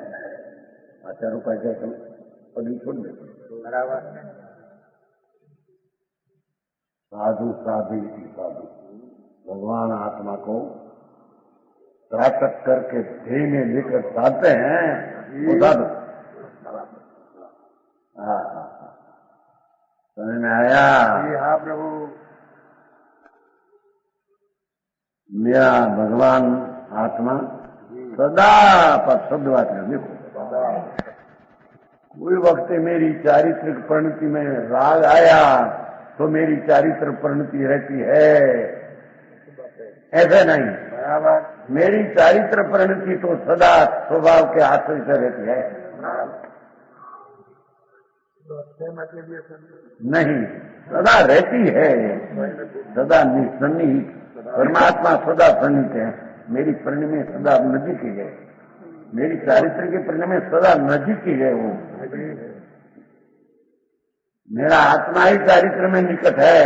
आचार उपाध्याय पद छोड़ देते। बराबर। साधु साधु साधु भगवान आत्मा को प्राप्त करके ध्येय में लेकर साधते हैं वो साधु। हाँ हाँ हाँ, समझ में आया? जी हाँ प्रभु। मेरा भगवान आत्मा सदा पर शब्द बात है। देखो कोई वक्त मेरी चारित्रिक परिणति में राग आया तो मेरी चारित्र परिणति रहती है, ऐसे नहीं। बराबर। मेरी चारित्र परिणति तो सदा स्वभाव के आश्रय से रहती है। नहीं, सदा रहती है, सदा निसन्निहित। परमात्मा सदा सन्निहित है, मेरी परिणति में सदा नजीक ही है, मेरी चारित्र के परिणति में सदा नजीक ही है। वो मेरा आत्मा ही चारित्र में निकट है।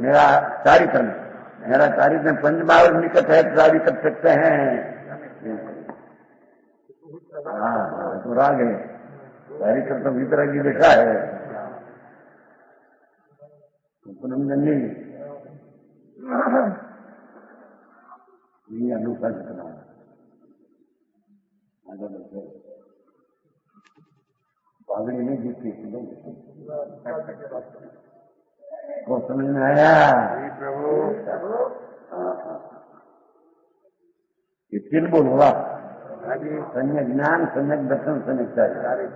मेरा चारित्र में, मेरा चारित्र में पंचमहाभूत निकट है, शादी कर सकते हैं। हाँ तो राग है, चारित्र तो भीतर की दिशा है। पुनमजन्य ये अनुसार कितना पागड़ी नहीं जीतती को समझ में आया? ये तीन बोल हुआ, सम्यक ज्ञान, सम्यक दर्शन, सम्यक चाहिए।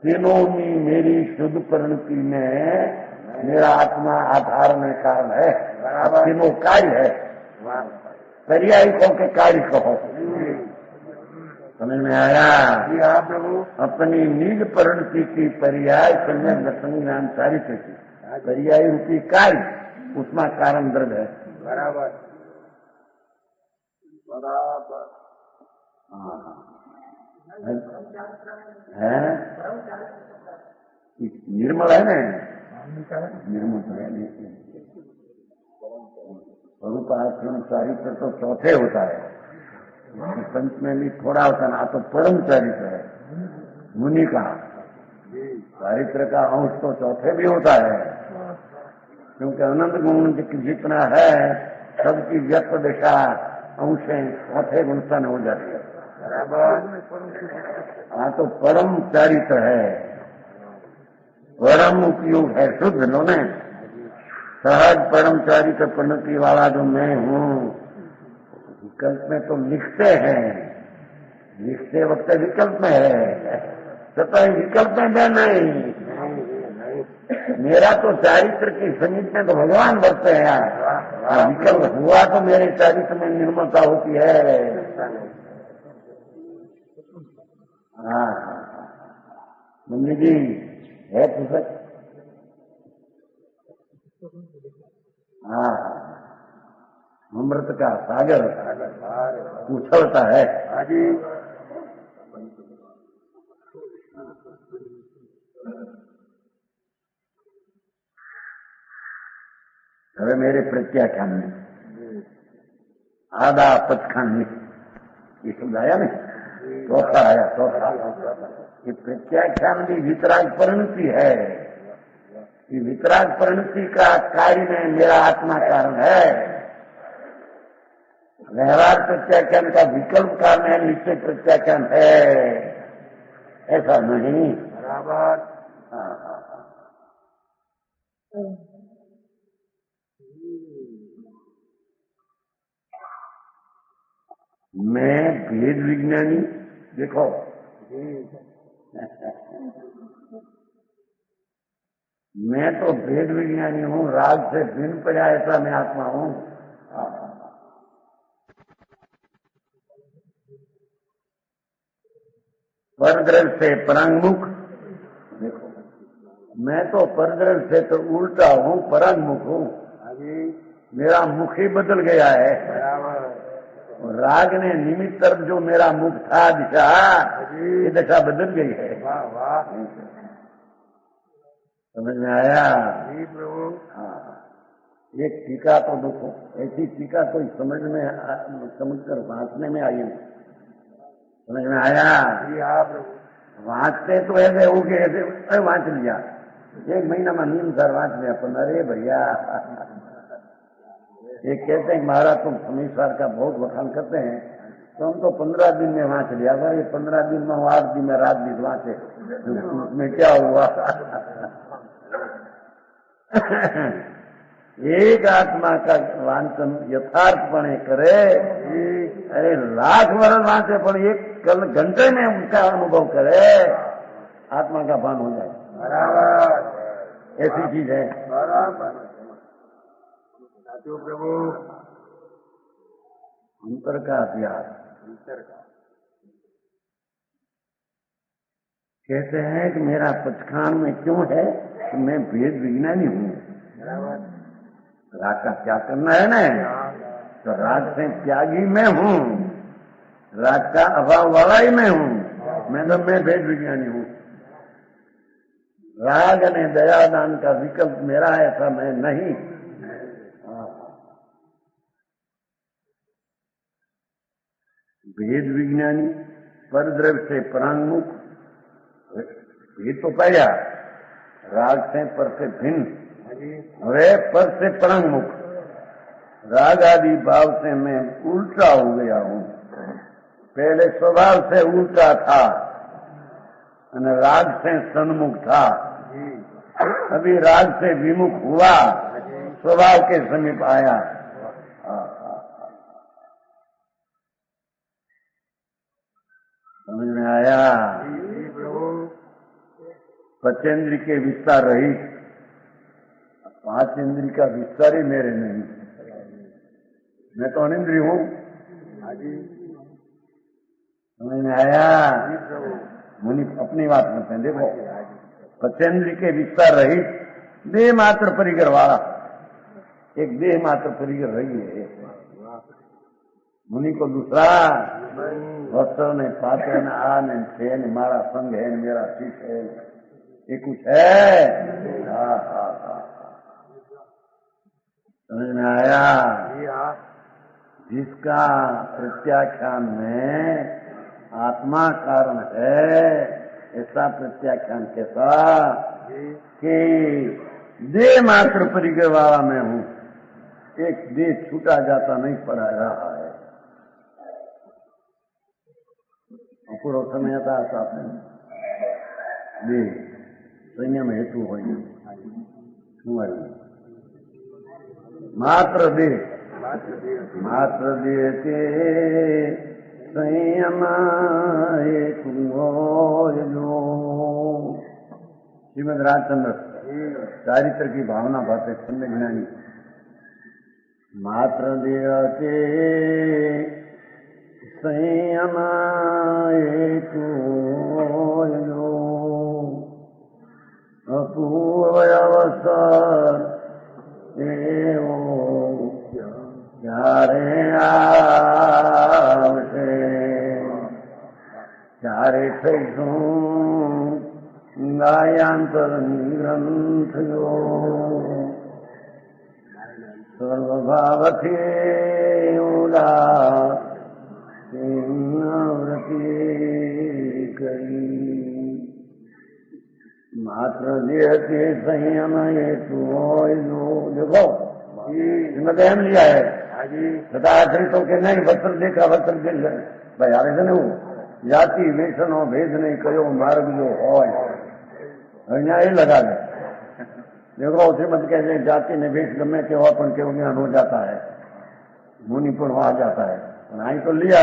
तीनों में मेरी शुद्ध परिणति में मेरा आत्मा आधार में कारण है। तीनों कार्य है, पर्याय कहो के कार्य कहो। समझ में आया? जी हाँ प्रभु। अपनी निज परिणति की पर्याय सम्यक दर्शन ज्ञान चारित्र की पर्याय रूपी कार्य, उसमें कारण द्रव्य है। बराबर बराबर। हाँ, है निर्मल है ना, निर्मल तो है नहीं। स्वरूप आश्रम चारित्र तो चौथे होता है, पंच में भी थोड़ा होता है ना, तो परम चारित्र है मुनि का। चारित्र का अंश तो चौथे भी होता है, क्योंकि अनंत गुण जितना है सबकी व्यक्त दिशा अंशें चौथे गुण सन हो जाती है। हाँ, तो परम चारित्र है, परम उपयोग है, शुद्ध लो ने सहज परम चारित्र पन्नति वाला जो मैं हूँ। विकल्प में तो लिखते हैं, लिखते वक्त विकल्प में है, सतह विकल्प में मैं नहीं। मेरा तो चारित्र की समीप में तो भगवान बसते हैं यार, विकल्प हुआ तो मेरे चारित्र में निर्मलता होती है। हाँ मम्मी जी है पुस्तक। हाँ, अमृत का सागर उछलता है। હવે मेरे प्रत्याख्यान में आधा पचखान में ये शब्द आया ना, चौथा आया, चौथा। ये प्रत्याख्यान भी वितराग परिणति है। ये वितराग परिणति का कार्य में मेरा आत्मा कारण है। व्यवहार प्रत्याख्यान का विकल्प कारण है, निश्चय प्रत्याख्यान है, ऐसा नहीं। बराबर। मैं भेद विज्ञानी, देखो मैं तो भेद विज्ञानी हूँ, राग से भिन्न पड़ा ऐसा मैं आत्मा हूँ। परद्रव्य से परांगमुख, देखो मैं तो परद्रव्य से तो उल्टा हूँ, परांगमुख हूँ। मेरा मुख ही बदल गया है। राग ने निमित्त तरफ जो मेरा मुख था दिशा, ये दिशा बदल गई है। समझ में आया? जी प्रभु। हाँ, एक टीका तो देखो, ऐसी टीका कोई समझकर वांचने में आई नहीं। समझ में आया? जी हाँ प्रभु। वांचते तो ऐसे हो गए, ऐसे वांच लिया, 1 महीना में नींद सर वांच लिया, पर अरे भैया ये कहते हैं महाराज तुम समीश्वर का बहुत वखान करते हैं, तो हम तो 15 दिन में वांच लिया। ये 15 दिन में 8 दिन में रात दिन वांचे, उसमें क्या हुआ? एक आत्मा का वांचन यथार्थपणे करे, अरे लाख वर्ष वांचे, पर एक कल घंटे में उसका अनुभव करे, आत्मा का भान हो जाए। बराबर, ऐसी चीज है। बराबर प्रभु। अंतर का अभ्यास, कहते हैं कि मेरा पचखान में क्यों है कि मैं भेद विज्ञानी हूँ। राग का त्याग करना है ना, तो राग से त्यागी मैं हूँ, राग का अभाव वाला ही मैं हूँ। मैं भेद विज्ञानी हूँ। राग ने दयादान का विकल्प मेरा है, ऐसा मैं नहीं। भेद विज्ञानी, परद्रव्य से परांगमुख, भेद तो पाया, राग से पर से भिन्न, वे पर से परांगमुख, राग आदि भाव से मैं उल्टा हो गया हूँ। पहले स्वभाव से उल्टा था, राग से सन्मुख था, अभी राग से विमुख हुआ, स्वभाव के समीप आया। समझ में आया? पंचेंद्रिय के विस्तार रही, 5 इंद्रिय का विस्तार ही मेरे नहीं। मैं तो अनिंद्रिय हूँ। समझ में आया? मुनि अपनी बात करते हैं। देखो, पंचेंद्रिय के विस्तार रही, देह मात्र परिकर वाला, एक देह मात्र परिकर रही है। मुनि को दूसरा वस्त्र नहीं, पात्र न आ नहीं थे न मारा संग है न मेरा शीश है, ये कुछ है? समझ में आया? जिसका प्रत्याख्यान में आत्मा कारण है, ऐसा प्रत्याख्यान कैसा कि देह मात्र परिग्रह वाला मैं हूं, एक देह छूटा जाता नहीं पड़ा रहा है। पूरा समय था आपने देह संयम हेतु हो मात्र देह के संयम हेतु श्रीमद राजचंद्र चारित्र की भावना बातें सुनने ज्ञानी। मात्र देह के संयम हेतु अपूर्व अवसर चारे आवशे चारे गायांतर ग्रंथ यो सर्वभावथे व्रति करी। मात्र देह के संयम हेतु देखो इसमें तो हम लिया है तथा आश्रितों के नहीं वस्त्र देखा वस्त्र देख भाई आवे से नहीं जाति वेषणो भेद नहीं कयो मार्ग जो हो यहाँ ये लगा दे। देखो उसे मत कहते जाति ने वेश गमे के हो अपन के ज्ञान हो जाता है, मुनिपुण आ जाता है। नहीं तो लिया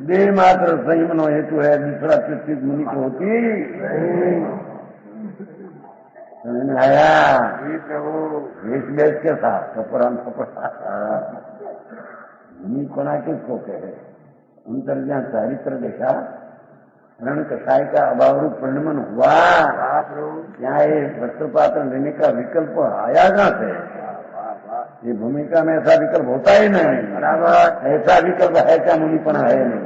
देह मात्र संयम हेतु है, दूसरा प्रत्युत मुनि को होती समझ में आया? वेश वेश के साथ कपरान कपड़ा मुनि कोना किसको कहे? अंतर जहाँ चारित्र देखा रण कसाय का अभाव रूप परिणमन हुआ, क्या ये वस्त्रपात्र लेने का विकल्प आया कहाँ से? ये भूमिका में ऐसा विकल्प होता ही नहीं। बराबर ऐसा विकल्प है क्या? मुनिपना है नहीं।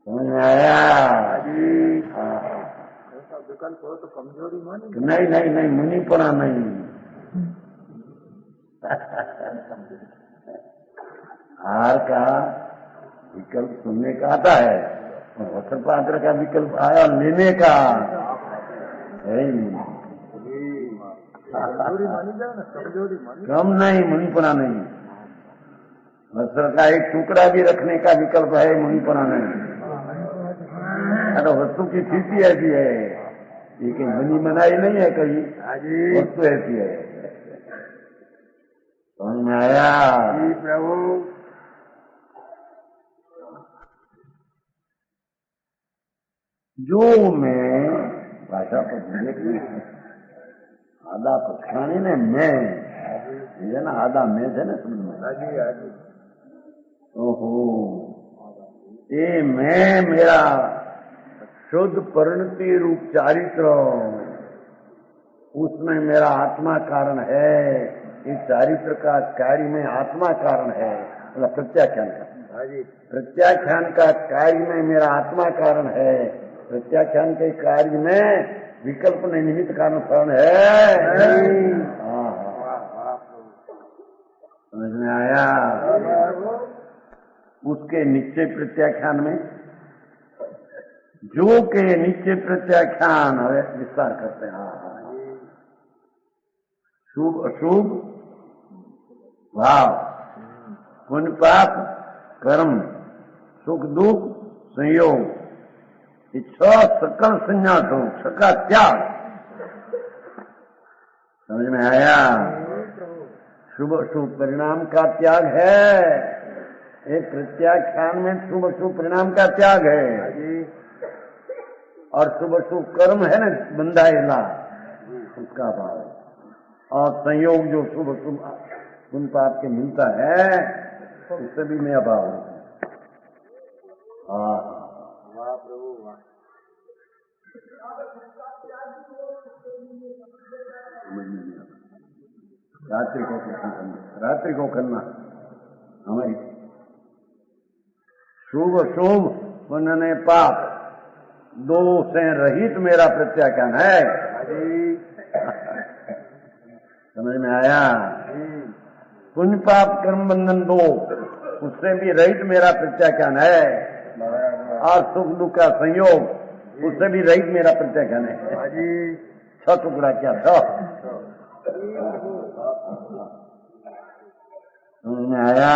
समझ में आया? विकल्प हो तो कमजोरी मानी नहीं नहीं नहीं, मुनिपना नहीं। हार का विकल्प सुनने का आता है, वस्त्र पात्र का विकल्प आया लेने का है नहीं। कम नहीं, मुनिपना नहीं। वस्त्र का एक टुकड़ा भी रखने का विकल्प है, मुनिपना नहीं। अरे वस्तु की स्थिति ऐसी है, ये कहीं बनी बनाई नहीं है, कहीं वस्तु ऐसी है। समझ में आया? प्रभु जो मैं भाषा पर बोले आधा पक्षाणी ने मैं ये ना आधा मैं थे ना समझ में। ओहो ये मैं मेरा शुद्ध परिणति रूप चारित्र, उसमें मेरा आत्मा कारण है। इस चारित्र का कार्य में आत्मा कारण है, मतलब प्रत्याख्यान का। प्रत्याख्यान का कार्य में मेरा आत्मा कारण है, प्रत्याख्यान के कार्य में विकल्प नहीं निमित्त कारण फरण है। समझ में आया? उसके निश्चय प्रत्याख्यान में जो के निश्चय प्रत्याख्यान विस्तार करते हैं। शुभ अशुभ भाव, पुण्य पाप कर्म, सुख दुख संयोग, इच्छा सकल संन्यास हो, सका त्याग। समझ में आया? शुभ अशुभ परिणाम का त्याग है, एक प्रत्याख्यान में शुभ अशुभ परिणाम का त्याग है। और शुभ अशुभ कर्म है ना बंधाएला, उसका भाव है। और संयोग जो शुभ अशुभ पुण्य पाप के मिलता है, उससे भी मैं अभाव हूं। रात्रि को करना हमारी शुभ शुभ पुण्य ने पाप दो से रहित मेरा प्रत्याख्यान है। समझ में आया? पुण्य पाप कर्म बंधन दो उससे भी रहित मेरा प्रत्याख्यान है, और सुख दुख का संयोग उससे भी रहित मेरा प्रत्याख्यान है। छ टुकड़ा क्या था? समझ में आया?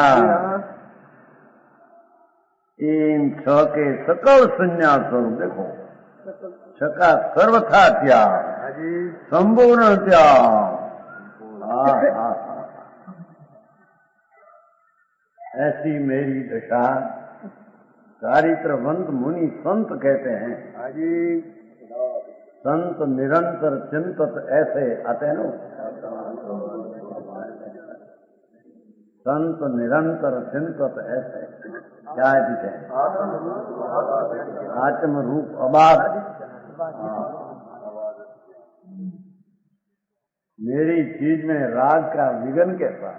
इन छ के सकल संन्यास स्वरूप देखो, छ का सर्वथा त्याग, संपूर्ण त्याग। ऐसी मेरी दशा चारित्रवंत मुनि संत कहते हैं। संत निरंतर चिंतत ऐसे आते हैं। संत निरंतर चिंतत ऐसे क्या है? आत्म रूप अबाध। मेरी चीज में राग का विघन कैसा,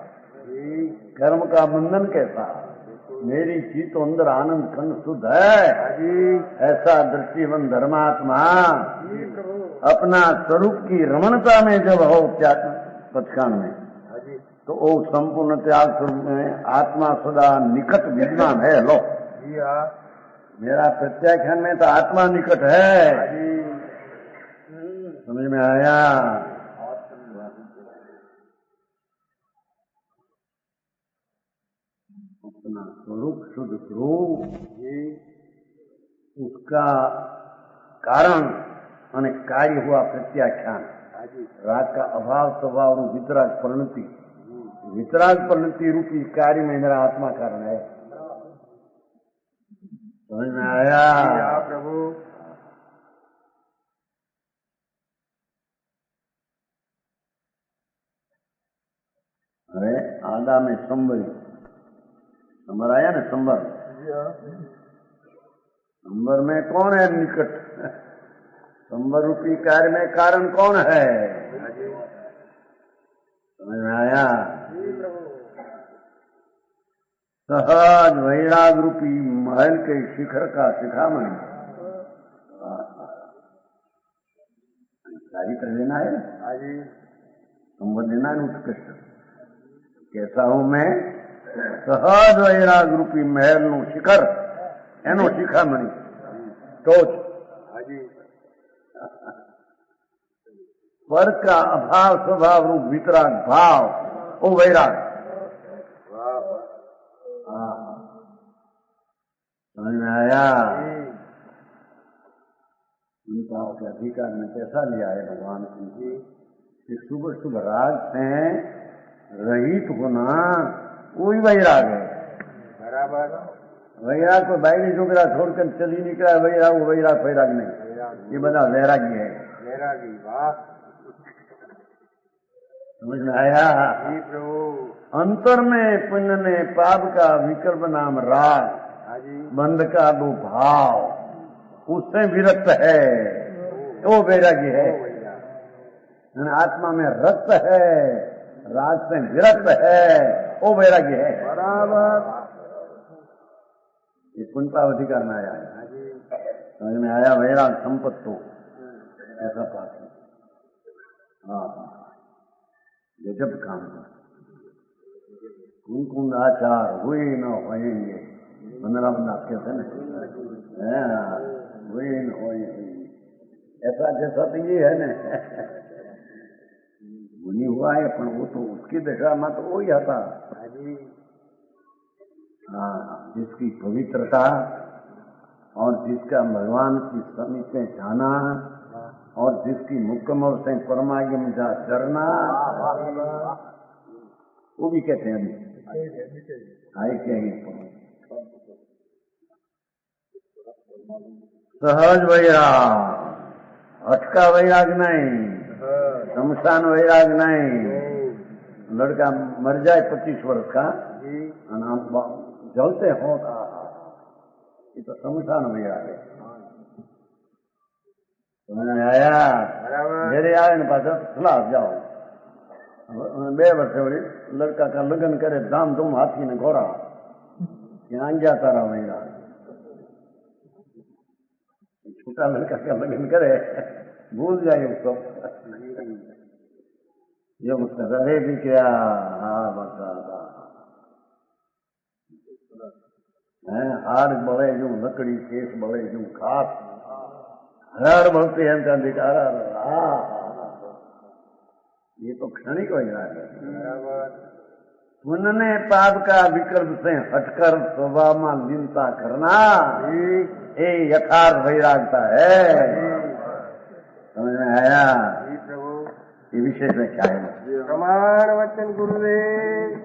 कर्म का बंधन कैसा, मेरी चीज तो अंदर आनंद खंड शुद्ध है। ऐसा दृष्टिवन धर्मात्मा अपना स्वरूप की रमणता में जब हो पचकान में, तो वो संपूर्ण त्याग स्वरूप में आत्मा सदा निकट विद्यमान है। लो मेरा प्रत्याख्यान में तो आत्मा निकट है। समझ में आया? अपना स्वरूप शुद्ध स्वरूप उसका कारण અને कार्य हुआ प्रत्याख्यान। राग का अभाव स्वभाव और वितराग परिणति, वितराग परिणति रूपी कार्य में मेरा आत्मा कारण है। समझ में आया? प्रभु अरे आदा में संबर, संबर आया ना? संबर, संबर में कौन है निकट? संबर रूपी कार्य में कारण कौन है? समझ में आया? सहज वैराग रूपी महल के शिखर का शिखामणि चारित्र लेना है। संबर लेना है उत्कृष्ट। कैसा हूं मैं? सहज वैराग रूपी महल નું शिखर, એનો શિખામણી ટોચ। पर का अभाव स्वभाव रूप वितराग भाव, वो वैराग। समझ में आया? इन भाव के अधिकार में कैसा लिया है भगवान की? शुभ शुभ राग से रहित होना वही वैराग है। बराबर। वैराग को बाहरी छोकरा छोड़कर चली निकला वैराग, वो वैराग फैराग नहीं, ये बड़ा वैरागी है। वैरागी, वाह। समझ में आया? जी प्रभु। अंतर में पुण्य ने पाप का विकल्प नाम राग, बंध का दो भाव, उससे विरक्त है, वो वैरागी है। आत्मा में रक्त है, राग से विरक्त है, वो वैरागी है। बराबर। ये पुण्यपावधि करना आया है। समझ में आया? वैराग संपत्तो ऐसा पाठ है। हाँ, गजब काम है। कुंकुम आचार हुए न होएंगे, 15 बंदा कहते हैं, हुए न होएंगे। ऐसा जैसा तो ये है ना, मुनि हुआ है, पर वो तो उसकी दशा में तो वो ही आता। हाँ, जिसकी पवित्रता और जिसका भगवान की समीप में जाना और जिसकी मुकम्मल से परमागम जा चरना, वो भी कहते हैं अभी कहेंगे। सहज वैराग, अटका वैराग नहीं, शमशान वैराग नहीं। लड़का मर जाए 25 वर्ष का, जलते हो, ये तो शमशान वैराग है। समझ में आया? मेरे आए न पास खिलाफ जाओ, बे वर्ष वरी लड़का का लगन करे धाम धूम हाथी ने घोड़ा यहाँ गया तारा वहीरा छोटा लड़का का लगन करे भूल जाए उसको ये मुझसे अरे भी क्या हाँ बता हार बड़े जू लकड़ी केस बड़े जू खास हर बढ़ते हैं का दिखारा ये तो क्षणिक हो जाए पुण्य पाप का विकल्प से हटकर स्वभाव में लीनता करना ये यथार्थ वैरागता है। समझ में आया? प्रभु ये विशेष में क्या है? प्रमाण वचन गुरुदेव।